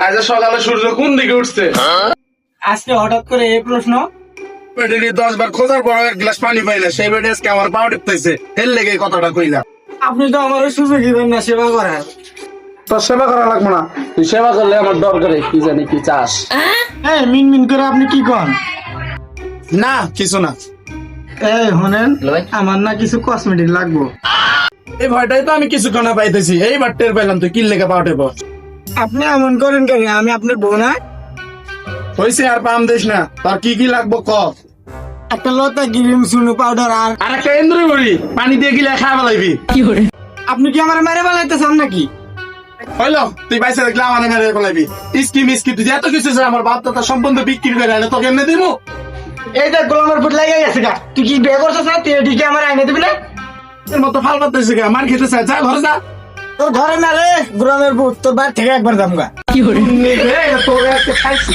আজ সকালে সূর্য কোন দিকে উঠছে? আজকে হঠাৎ করে এই প্রশ্ন? পেটে 10 বার খোঁজার পর এক গ্লাস পানি পাই না, সেই বেডে আজকে আমার পাও টিপতেছে, এর লেগে এই কথাটা কইলাম। আপনি তো আমার সুযোগই দেন না সেবা করার। তোর সেবা করা লাগবো না, তুই সেবা করলে আমার দরকারে কি জানি কি চাস। এই মিন মিন করে আপনি কি কন? না কিছু না। এই শুনেন, আমার না কিছু কসমেটিক লাগবো। এই ভয়টাই তো আমি কিছু কানা পাইতেছি, এইবার টের পাইলাম তুই কি লেগে পাও টেপ। আপনি এমন করেন কেন? আমি আপনার বউ না? হইছে আর পাম দিস না, তোর কি কি লাগবো ক। একটা লতা গ্রিন সুনু পাউডার আর আর একটা এন্দ্র করি পানি দিয়ে গিলে খাওয়া লাগবি। আপনি কি আমার মেরে বেলাইতেছেন নাকি? হইলো তুই বাইসে দেখলে আমার মেরে ফেলাবি। ইস্কি মিস্কি তুই এত কিছু আছে, আমার বাপ তো সম্বন্ধ বিক্রি করে আনে, তোকে এমনি দিব? এই দেখ গোলামের ফুট লাগিয়ে গেছে গা। তুই কি বিয়ে করছিস না? তুই এদিকে আমার আইনে দিবি না? এর মতো ফাল পাতেছে গা, মার খেতে চাই, যা ঘরে যা। তোর ঘরে মেলে গোলামের ফুট, তোর বাড়ি থেকে একবার যাবো গা। তোর একটা খাইছি।